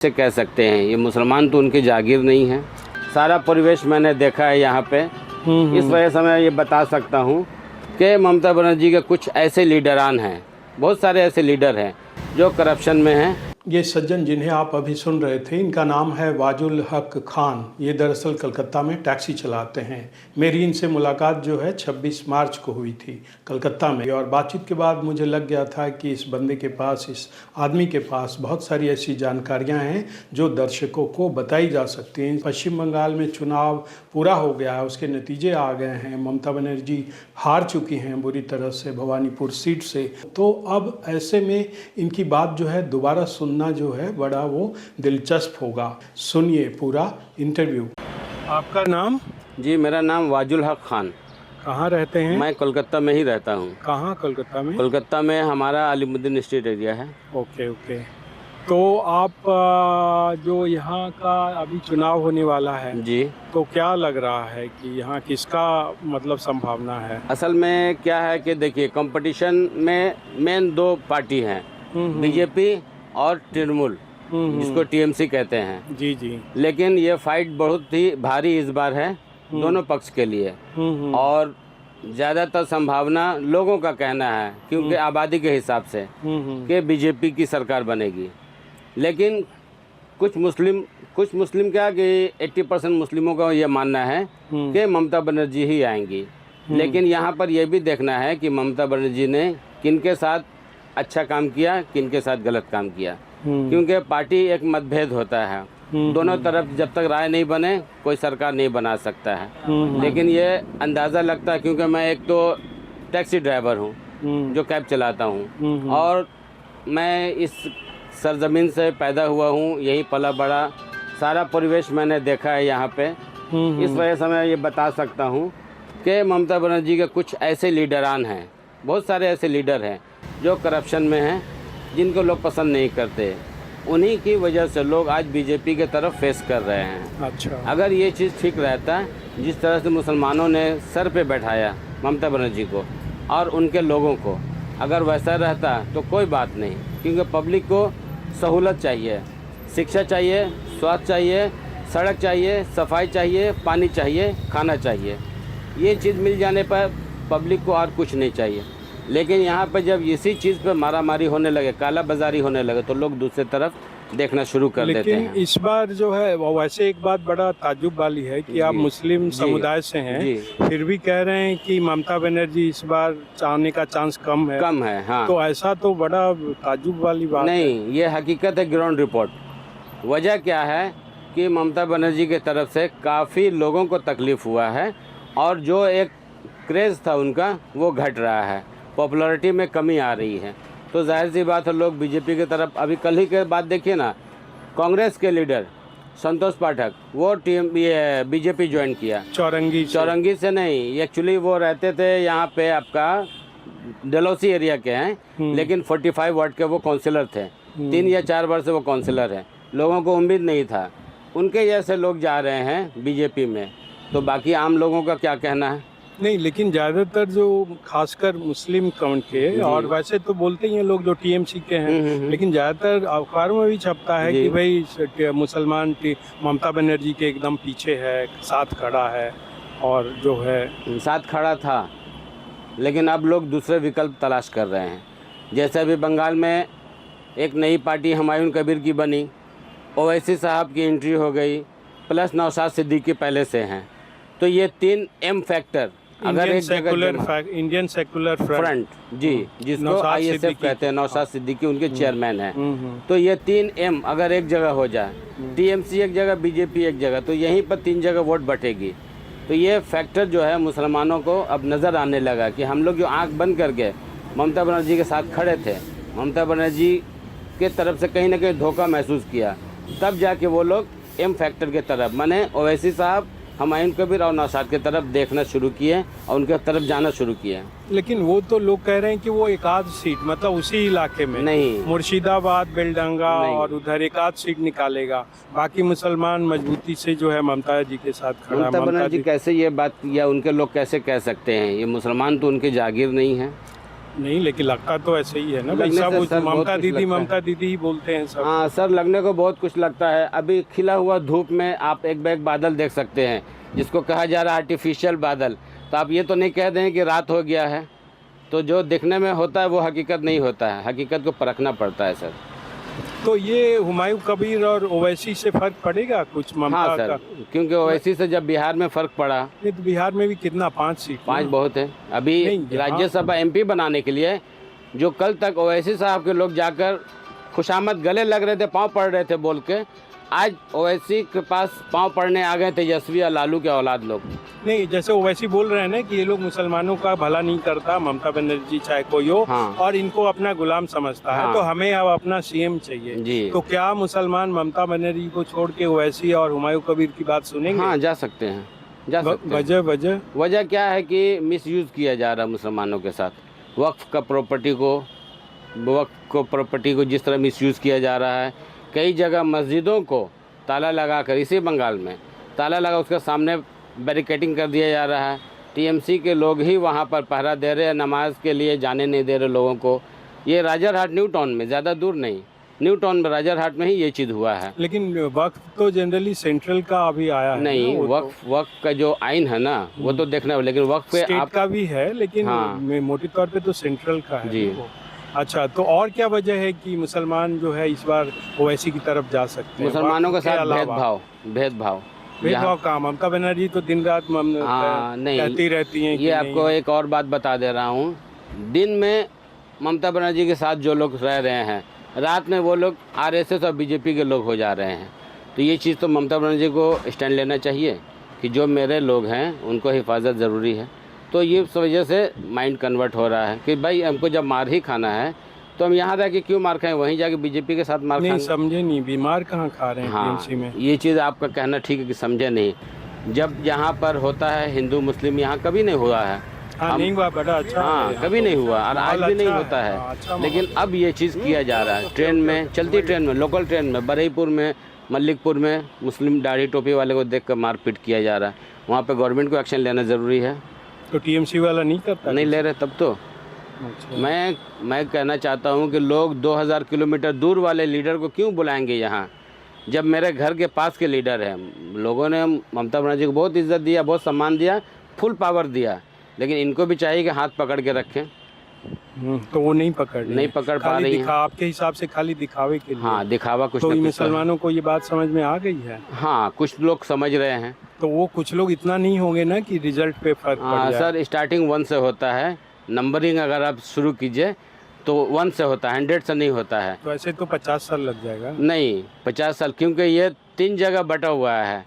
से कह सकते हैं, ये मुसलमान तो उनकी जागीर नहीं है। सारा परिवेश मैंने देखा है यहाँ पे। इस वजह से मैं ये बता सकता हूँ कि ममता बनर्जी के कुछ ऐसे लीडरान हैं, बहुत सारे ऐसे लीडर हैं जो करप्शन में हैं। ये सज्जन जिन्हें आप अभी सुन रहे थे, इनका नाम है वाजुल हक खान। ये दरअसल कलकत्ता में टैक्सी चलाते हैं। मेरी इनसे मुलाकात जो है 26 मार्च को हुई थी कलकत्ता में, और बातचीत के बाद मुझे लग गया था कि इस बंदे के पास, इस आदमी के पास बहुत सारी ऐसी जानकारियां हैं जो दर्शकों को बताई जा सकती हैं। पश्चिम बंगाल में चुनाव पूरा हो गया है, उसके नतीजे आ गए हैं। ममता बनर्जी हार चुकी हैं बुरी तरह से भवानीपुर सीट से। तो अब ऐसे में इनकी बात जो है दोबारा सुनना जो है बड़ा वो दिलचस्प होगा। सुनिए पूरा इंटरव्यू। आपका नाम? जी, मेरा नाम वाजुल हक खान। कहाँ रहते हैं? मैं कोलकाता में ही रहता हूँ। कहाँ कोलकाता में? कोलकाता में हमारा अलीमुद्दीन स्ट्रीट एरिया है। Okay okay. तो आप जो यहाँ का अभी चुनाव होने वाला है जी, तो क्या लग रहा है कि यहाँ किसका मतलब संभावना है? असल में क्या है कि देखिए, कंपटीशन में मेन दो पार्टी हैं, बीजेपी और तृणमूल, जिसको टीएमसी कहते हैं। जी जी। लेकिन ये फाइट बहुत ही भारी इस बार है दोनों पक्ष के लिए। और ज़्यादातर संभावना लोगों का कहना है, क्योंकि आबादी के हिसाब से, कि बीजेपी की सरकार बनेगी। लेकिन कुछ मुस्लिम क्या कि 80% मुस्लिमों का ये मानना है कि ममता बनर्जी ही आएंगी। लेकिन यहाँ पर यह भी देखना है कि ममता बनर्जी ने किनके साथ अच्छा काम किया, किनके साथ गलत काम किया, क्योंकि पार्टी एक मतभेद होता है। दोनों तरफ जब तक राय नहीं बने कोई सरकार नहीं बना सकता है। लेकिन ये अंदाज़ा लगता है, क्योंकि मैं एक तो टैक्सी ड्राइवर हूँ जो कैब चलाता हूँ, और मैं इस सरजमीन से पैदा हुआ हूँ, यही पला बड़ा, सारा परिवेश मैंने देखा है यहाँ पे। इस वजह से मैं ये बता सकता हूँ कि ममता बनर्जी के कुछ ऐसे लीडरान हैं, बहुत सारे ऐसे लीडर हैं जो करप्शन में हैं, जिनको लोग पसंद नहीं करते। उन्हीं की वजह से लोग आज बीजेपी के तरफ फेस कर रहे हैं। अच्छा। अगर ये चीज़ ठीक रहता, जिस तरह से मुसलमानों ने सर पे बैठाया ममता बनर्जी को और उनके लोगों को, अगर वैसा रहता तो कोई बात नहीं, क्योंकि पब्लिक को सहूलत चाहिए, शिक्षा चाहिए, स्वास्थ्य चाहिए, सड़क चाहिए, सफाई चाहिए, पानी चाहिए, खाना चाहिए। ये चीज़ मिल जाने पर पब्लिक को और कुछ नहीं चाहिए। लेकिन यहाँ पर जब इसी चीज़ पे मारामारी होने लगे, काला बाजारी होने लगे, तो लोग दूसरी तरफ देखना शुरू कर देते हैं। लेकिन इस बार जो है वैसे एक बात बड़ा ताज्जुब वाली है कि आप मुस्लिम समुदाय से हैं, फिर भी कह रहे हैं कि ममता बनर्जी इस बार आने का चांस कम है। हाँ। तो ऐसा तो बड़ा ताज्जुब वाली बात नहीं, ये हकीकत है, ग्राउंड रिपोर्ट। वजह क्या है कि ममता बनर्जी की तरफ से काफ़ी लोगों को तकलीफ़ हुआ है, और जो एक क्रेज़ था उनका वो घट रहा है, पॉपुलैरिटी में कमी आ रही है। तो जाहिर सी बात है लोग बीजेपी की तरफ। अभी कल ही के बाद देखिए ना, कांग्रेस के लीडर संतोष पाठक वो ये बीजेपी ज्वाइन किया। चौरंगी से नहीं, एक्चुअली वो रहते थे यहाँ पे आपका डलहौसी एरिया के हैं, लेकिन 45 वार्ड के वो काउंसिलर थे। 3 या 4 वर्ष से वो काउंसिलर हैं। लोगों को उम्मीद नहीं था, उनके जैसे लोग जा रहे हैं बीजेपी में, तो बाकी आम लोगों का क्या कहना है? नहीं, लेकिन ज़्यादातर जो खासकर मुस्लिम कौन के, और वैसे तो बोलते ही हैं लोग जो टीएमसी के हैं, लेकिन ज़्यादातर अखबारों में भी छपता है कि भाई मुसलमान ममता बनर्जी के एकदम पीछे है, साथ खड़ा है, और जो है साथ खड़ा था। लेकिन अब लोग दूसरे विकल्प तलाश कर रहे हैं। जैसे अभी बंगाल में एक नई पार्टी हुमायूं कबीर की बनी, ओवैसी साहब की एंट्री हो गई, प्लस नौशाद सिद्दीकी पहले से हैं। तो ये 3 एम फैक्टर अगर एक इंडियन सेकुलर फ्रंट, जी, जिसको आईएसएफ कहते हैं, नौशाद सिद्दीकी उनके चेयरमैन हैं। तो ये 3 एम अगर एक जगह हो जाए, टीएमसी एक जगह, बीजेपी एक जगह, तो यहीं पर 3 जगह वोट बटेगी। तो ये फैक्टर जो है मुसलमानों को अब नज़र आने लगा कि हम लोग जो आंख बंद करके ममता बनर्जी के साथ खड़े थे, ममता बनर्जी के तरफ से कहीं ना कहीं धोखा महसूस किया, तब जाके वो लोग एम फैक्टर के तरफ, माने ओवैसी साहब, हुमायूं कबीर और नौशाद की तरफ देखना शुरू किए और उनके तरफ जाना शुरू किया। लेकिन वो तो लोग कह रहे हैं कि वो एक आध सीट, मतलब उसी इलाके में नहीं, मुर्शिदाबाद, बेलडंगा और उधर एक आध सीट निकालेगा, बाकी मुसलमान मजबूती से जो है ममता जी के साथ खड़ा। ममता बनर्जी कैसे ये बात, या उनके लोग कैसे कह सकते हैं? ये मुसलमान तो उनकी जागीर नहीं है। नहीं, लेकिन लगता तो ऐसे ही है ना भाई, लगने सब से सर बहुत ममता कुछ दीदी ही बोलते हैं सब। हाँ सर, लगने को बहुत कुछ लगता है। अभी खिला हुआ धूप में आप एक बैग बादल देख सकते हैं, जिसको कहा जा रहा है आर्टिफिशियल बादल। तो आप ये तो नहीं कह दें कि रात हो गया है। तो जो दिखने में होता है वो हकीकत नहीं होता है, हकीकत को परखना पड़ता है सर। तो ये हुमायूं कबीर और ओवैसी से फर्क पड़ेगा कुछ हाँ ममता सर, का? क्योंकि ओवैसी से जब बिहार में फ़र्क पड़ा। नहीं तो बिहार में भी कितना, 5 सीट 5 ना? बहुत है। अभी नहीं, यहाँ- राज्यसभा एमपी बनाने के लिए जो कल तक ओवैसी साहब के लोग जाकर खुशामद गले लग रहे थे, पाँव पड़ रहे थे बोल के, आज ओवैसी के पास पाँव पड़ने आ गए तेजस्वी और लालू के औलाद लोग। नहीं, जैसे ओवैसी बोल रहे हैं ना कि ये लोग मुसलमानों का भला नहीं करता, ममता बनर्जी चाहे कोई हो, हाँ। और इनको अपना गुलाम समझता है, हाँ। तो हमें अब अपना सीएम चाहिए। जी। तो क्या मुसलमान ममता बनर्जी को छोड़ के ओवैसी और हुमायूं कबीर की बात सुनेंगे? हाँ, जा सकते हैं, जा सकते हैं। वजह वजह क्या है कि मिसयूज़ किया जा रहा है मुसलमानों के साथ। वक्फ प्रॉपर्टी को जिस तरह मिसयूज़ किया जा रहा है, कई जगह मस्जिदों को ताला लगाकर, इसी बंगाल में ताला लगा उसके सामने बैरिकेडिंग कर दिया जा रहा है। टीएमसी के लोग ही वहाँ पर पहरा दे रहे हैं, नमाज के लिए जाने नहीं दे रहे लोगों को। ये राजरहाट न्यू टाउन में, ज़्यादा दूर नहीं, न्यू टाउन में राजरहाट में ही ये चीज़ हुआ है। लेकिन वक्फ तो जनरली सेंट्रल का अभी आया है नहीं, ना, वो वक्फ का जो आइन है ना वो तो देखना है, लेकिन वक्फ पे स्टेट आप का भी है, लेकिन हाँ। मोटे तौर पे तो सेंट्रल का है जी। वो। अच्छा, तो और क्या वजह है कि मुसलमान जो है इस बार ओवैसी की तरफ जा सकते हैं? मुसलमानों के वक्फ साथ अलावा? भेदभाव भेदभाव का ममता बनर्जी तो दिन रात हाँ, नहीं, कहती रहती हैं कि ये नहीं। आपको एक और बात बता दे रहा हूँ। दिन में ममता बनर्जी के साथ जो लोग रह रहे हैं, रात में वो लोग आरएसएस और बीजेपी के लोग हो जा रहे हैं। तो ये चीज़ तो ममता बनर्जी को स्टैंड लेना चाहिए कि जो मेरे लोग हैं उनको हिफाजत ज़रूरी है। तो ये इस वजह से माइंड कन्वर्ट हो रहा है कि भाई हमको जब मार ही खाना है तो हम यहाँ रह के क्यों मार खाएं, वहीं जाके बीजेपी के साथ मार नहीं खाएं। समझे नहीं, बीमार कहाँ खा रहे हैं हाँ, टीएमसी में? ये चीज़ आपका कहना ठीक है कि समझे नहीं। जब यहाँ पर होता है हिंदू मुस्लिम, यहाँ कभी नहीं हुआ है। हाँ, नहीं हुआ, बड़ा अच्छा हाँ, है, कभी नहीं हुआ और आज भी नहीं अच्छा होता है, हाँ, अच्छा है। लेकिन अब ये चीज़ किया जा रहा है। ट्रेन में, चलती ट्रेन में, लोकल ट्रेन में, बरईपुर में, मल्लिकपुर में मुस्लिम दाढ़ी टोपी वाले को देख कर मारपीट किया जा रहा है। वहाँ पे गवर्नमेंट को एक्शन लेना ज़रूरी है। तो टीएमसी वाला नहीं करता? नहीं ले रहे तब तो। अच्छा। मैं कहना चाहता हूँ कि लोग 2000 किलोमीटर दूर वाले लीडर को क्यों बुलाएंगे यहाँ, जब मेरे घर के पास के लीडर हैं। लोगों ने ममता बनर्जी को बहुत इज्जत दिया, बहुत सम्मान दिया, फुल पावर दिया, लेकिन इनको भी चाहिए कि हाथ पकड़ के रखें। तो वो नहीं पकड़ रही नहीं हैं। पकड़ पा खाली रही हैं। आपके हिसाब से खाली दिखावे के लिए? हाँ, दिखावा कुछ तो न कुछ तो है। मुसलमानों को ये बात समझ में आ गई है? हाँ, कुछ लोग समझ रहे हैं। तो वो कुछ लोग इतना नहीं होंगे ना कि रिजल्ट पे फर्क पड़ हाँ जाए? सर, स्टार्टिंग 1 से होता है। नंबरिंग अगर आप शुरू कीजिए तो 1 से होता है, 100 से नहीं होता है। तो ऐसे तो 50 साल लग जाएगा। नहीं, 50 साल, क्योंकि ये 3 जगह बटा हुआ है।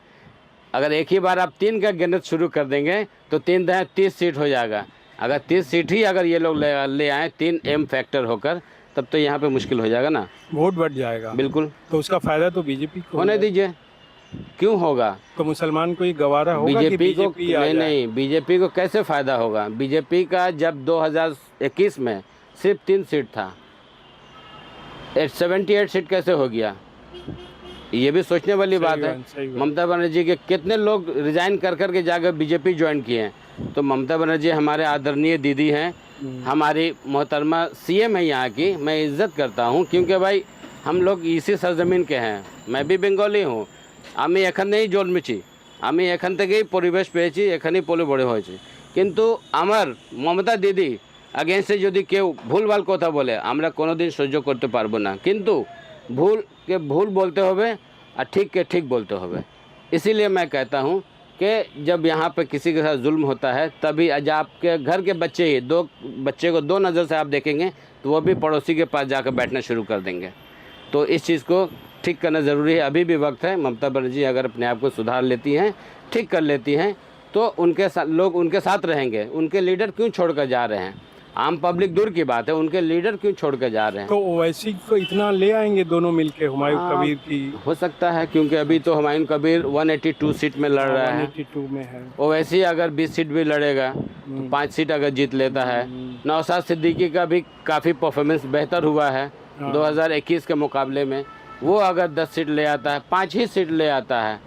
अगर एक ही बार आप 3 का गणित शुरू कर देंगे तो 3 दहें 30 सीट हो जाएगा। अगर 30 सीट ही अगर ये लोग ले आए 3 M फैक्टर होकर, तब तो यहाँ पे मुश्किल हो जाएगा ना। वोट बढ़ जाएगा। बिल्कुल, तो उसका फायदा तो बीजेपी को होने होगा। दीजिए, क्यों होगा। तो मुसलमान को ये गवारा होगा कि बीजेपी को बीजेपी आ जाए? नहीं, बीजेपी को कैसे फ़ायदा होगा। बीजेपी का जब 2021 में सिर्फ 3 सीट था, 78 सीट कैसे हो गया, ये भी सोचने वाली बात है। सही बात। ममता बनर्जी के कितने लोग रिजाइन कर कर के जाकर बीजेपी ज्वाइन किए हैं। तो ममता बनर्जी हमारे आदरणीय दीदी हैं, हमारी मोहतरमा सीएम है यहाँ की। मैं इज्जत करता हूँ क्योंकि भाई हम लोग इसी सरजमीन के हैं। मैं भी बेंगली हूँ। আমি এখানেই জন্মেছি, আমি এখান থেকেই পরিবেশ পেয়েছি, এখানেই পলে বড় হয়েছি। কিন্তু আমার মমতা দিদি अगेंस्टे যদি কেউ ভুলভাল কথা বলে আমরা কোনোদিন সহ্য করতে পারবো না। কিন্তু ভুলকে ভুল बोलते হবে और ठीक के ठीक बोलते হবে। इसीलिए मैं कहता हूँ कि जब यहाँ पे किसी के साथ जुल्म होता है तभी आज आपके घर के बच्चे ही 2 बच्चे को 2 नज़र से आप देखेंगे तो वो भी पड़ोसी के पास जाकर बैठना शुरू कर देंगे। तो इस चीज़ को ठीक करना ज़रूरी है। अभी भी वक्त है। ममता बनर्जी अगर अपने आप को सुधार लेती हैं, ठीक कर लेती हैं, तो उनके साथ लोग उनके साथ रहेंगे। उनके लीडर क्यों छोड़कर जा रहे हैं। आम पब्लिक दूर की बात है, उनके लीडर क्यों छोड़कर जा रहे हैं। तो ओवैसी को इतना ले आएंगे दोनों मिलके हुमायूं कबीर की? हो सकता है, क्योंकि अभी तो हुमायूं कबीर 182 सीट में लड़ रहा है। 182 में है। ओवैसी अगर 20 सीट भी लड़ेगा तो 5 सीट अगर जीत लेता है। नौशाद सिद्दीकी का भी काफ़ी परफॉर्मेंस बेहतर हुआ है 2021 के मुकाबले में। वो अगर 10 सीट ले आता है, 5 ही सीट ले आता है,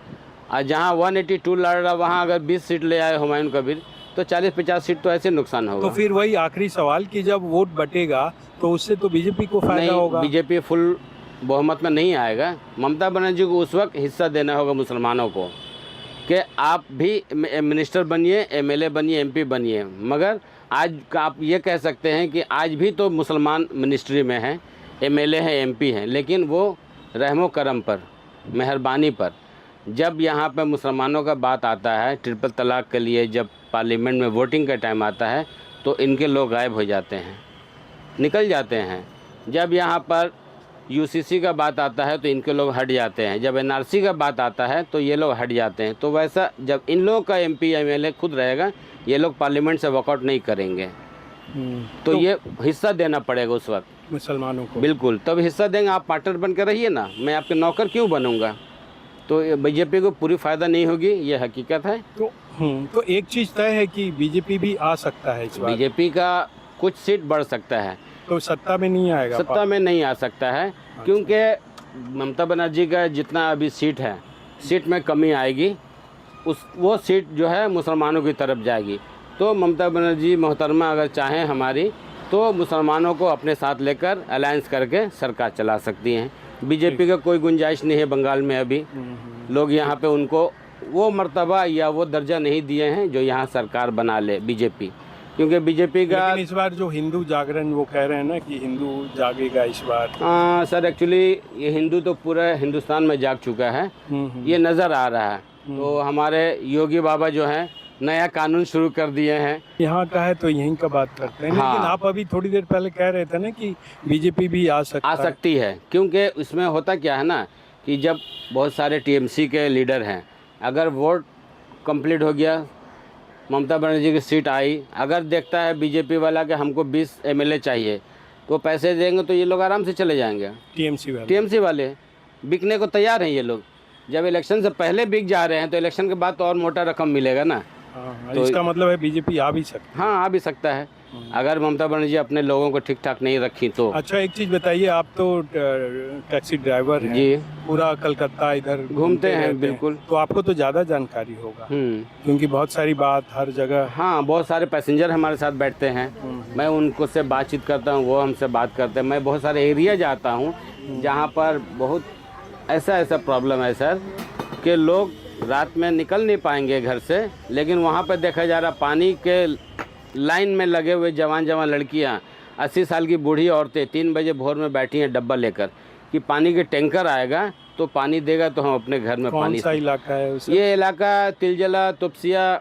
और जहाँ 182 लड़ रहा वहाँ अगर 20 सीट ले आए हुमायूं कबीर तो 40-50 सीट तो ऐसे नुकसान होगा। तो फिर वही आखिरी सवाल कि जब वोट बटेगा तो उससे तो बीजेपी को फायदा होगा। बीजेपी फुल बहुमत में नहीं आएगा। ममता बनर्जी को उस वक्त हिस्सा देना होगा मुसलमानों को कि आप भी मिनिस्टर बनिए, एमएलए बनिए, एमपी बनिए, मगर आज आप ये कह सकते हैं कि आज भी तो मुसलमान मिनिस्ट्री में हैं, एमएलए हैं, एमपी हैं, लेकिन वो रहमो करम पर, मेहरबानी पर, जब यहाँ पे मुसलमानों का बात आता है ट्रिपल तलाक के लिए, जब पार्लियामेंट में वोटिंग का टाइम आता है तो इनके लोग गायब हो जाते हैं, निकल जाते हैं। जब यहाँ पर यूसीसी का बात आता है तो इनके लोग हट जाते हैं, जब एनआरसी का बात आता है तो ये लोग हट जाते हैं। तो वैसा जब इन लोगों का एमपी एमएलए खुद रहेगा, ये लोग पार्लियामेंट से वॉकआउट नहीं करेंगे। तो ये हिस्सा देना पड़ेगा उस वक्त मुसलमानों को। बिल्कुल, तब हिस्सा देंगे। आप पार्टनर बन के रहिए ना, मैं आपके नौकर क्यों बनूंगा। तो बीजेपी को पूरी फ़ायदा नहीं होगी, ये हकीकत है। तो एक चीज़ तय है कि बीजेपी भी आ सकता है इस बार। बीजेपी का कुछ सीट बढ़ सकता है, तो सत्ता में नहीं आएगा। सत्ता में नहीं आ सकता है, क्योंकि ममता बनर्जी का जितना अभी सीट है, सीट में कमी आएगी। वो सीट जो है मुसलमानों की तरफ जाएगी। तो ममता बनर्जी मोहतरमा अगर चाहें हमारी, तो मुसलमानों को अपने साथ लेकर अलायंस करके सरकार चला सकती हैं। बीजेपी का कोई गुंजाइश नहीं है बंगाल में। अभी लोग यहाँ पे उनको वो मर्तबा या वो दर्जा नहीं दिए हैं जो यहाँ सरकार बना ले बीजेपी, क्योंकि बीजेपी का लेकिन इस बार जो हिंदू जागरण वो कह रहे हैं ना कि हिंदू जागेगा इस बार। सर एक्चुअली ये हिंदू तो पूरे हिंदुस्तान में जाग चुका है, ये नज़र आ रहा है। तो हमारे योगी बाबा जो हैं नया कानून शुरू कर दिए हैं। यहाँ का है तो यहीं का बात करते हैं। हाँ। लेकिन आप अभी थोड़ी देर पहले कह रहे थे ना कि बीजेपी भी आ सकती है, क्योंकि इसमें होता क्या है ना कि जब बहुत सारे टीएमसी के लीडर हैं, अगर वोट कंप्लीट हो गया, ममता बनर्जी की सीट आई, अगर देखता है बीजेपी वाला कि हमको 20 एमएलए चाहिए, तो पैसे देंगे तो ये लोग आराम से चले जाएंगे। टीएमसी वाले बिकने को तैयार हैं ये लोग। जब इलेक्शन से पहले बिक जा रहे हैं तो इलेक्शन के बाद तो और मोटा रकम मिलेगा ना। तो इसका मतलब है बीजेपी आ भी सकती है। हाँ, आ भी सकता है अगर ममता बनर्जी अपने लोगों को ठीक ठाक नहीं रखी तो। अच्छा, एक चीज़ बताइए, आप तो टैक्सी ड्राइवर हैं जी, पूरा कलकत्ता इधर घूमते हैं। बिल्कुल, तो आपको तो ज़्यादा जानकारी होगा क्योंकि बहुत सारी बात हर जगह। हाँ, बहुत सारे पैसेंजर हमारे साथ बैठते हैं, मैं उनको से बातचीत करता हूँ, वो हमसे बात करते हैं। मैं बहुत सारे एरिया जाता हूँ जहाँ पर बहुत ऐसा प्रॉब्लम है सर कि लोग रात में निकल नहीं पाएंगे घर से, लेकिन वहाँ पर देखा जा रहा पानी के लाइन में लगे हुए जवान लड़कियाँ, 80 साल की बूढ़ी औरतें 3 बजे भोर में बैठी हैं डब्बा लेकर कि पानी के टैंकर आएगा तो पानी देगा तो हम अपने घर में पानी। कौन सा इलाका है उसे? ये इलाका तिलजला, तुपसिया,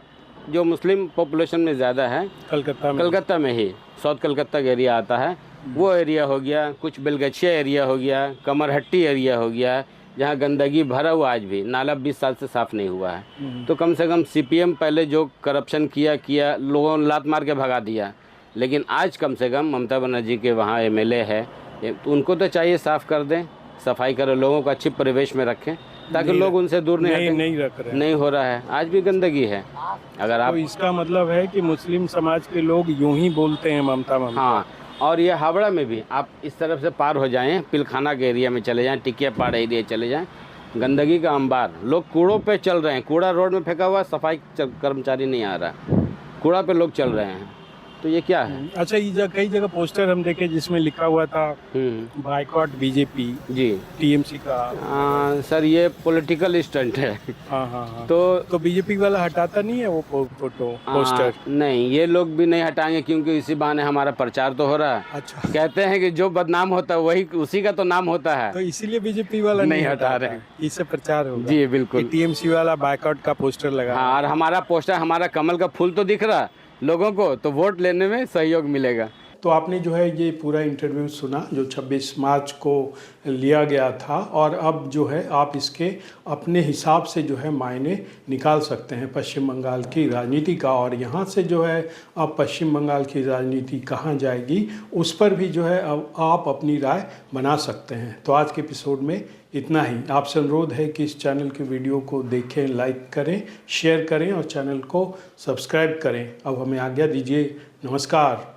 जो मुस्लिम पॉपुलेशन में ज़्यादा है, कलकत्ता में ही, साउथ कलकत्ता का एरिया आता है, वो एरिया हो गया। कुछ बेलगछिया एरिया हो गया, कमरहट्टी एरिया हो गया, जहाँ गंदगी भरा हुआ, आज भी नाला 20 साल से साफ़ नहीं हुआ है। तो कम से कम सीपीएम पहले जो करप्शन किया लोगों ने लात मार के भगा दिया, लेकिन आज कम से कम ममता बनर्जी के वहाँ एमएलए है, तो उनको तो चाहिए साफ़ कर दें, सफाई करें, लोगों को अच्छी परिवेश में रखें ताकि लोग उनसे दूर नहीं रख रहे। नहीं हो रहा है, आज भी गंदगी है। अगर आप, तो इसका मतलब है कि मुस्लिम समाज के लोग यूं ही बोलते हैं ममता। हाँ, और ये हावड़ा में भी आप इस तरफ से पार हो जाएं, पिलखाना के एरिया में चले जाएं, टिकिया पहाड़ एरिया चले जाएं, गंदगी का अंबार, लोग कूड़ों पे चल रहे हैं, कूड़ा रोड में फेंका हुआ, सफाई कर्मचारी नहीं आ रहा, कूड़ा पे लोग चल रहे हैं। तो ये क्या है? अच्छा, ये कई जगह पोस्टर हम देखे जिसमें लिखा हुआ था बाइकॉट बीजेपी जी, टीएमसी का। सर ये पॉलिटिकल स्टंट है। हाँ। तो बीजेपी वाला हटाता नहीं है वो फोटो पोस्टर? नहीं, ये लोग भी नहीं हटाएंगे क्योंकि इसी बहाने हमारा प्रचार तो हो रहा है। अच्छा, कहते हैं कि जो बदनाम होता है वही उसी का तो नाम होता है, तो इसीलिए बीजेपी वाला नहीं हटा रहे हैं। इससे प्रचार होगा। जी बिल्कुल, टीएमसी वाला बाइकआउट का पोस्टर लगा। हाँ, और हमारा पोस्टर, हमारा कमल का फूल तो दिख रहा लोगों को, तो वोट लेने में सहयोग मिलेगा। तो आपने जो है ये पूरा इंटरव्यू सुना जो 26 मार्च को लिया गया था, और अब जो है आप इसके अपने हिसाब से जो है मायने निकाल सकते हैं पश्चिम बंगाल की राजनीति का, और यहाँ से जो है अब पश्चिम बंगाल की राजनीति कहाँ जाएगी उस पर भी जो है अब आप अपनी राय बना सकते हैं। तो आज के एपिसोड में इतना ही। आपसे अनुरोध है कि इस चैनल के वीडियो को देखें, लाइक करें, शेयर करें और चैनल को सब्सक्राइब करें। अब हमें आज्ञा दीजिए। नमस्कार।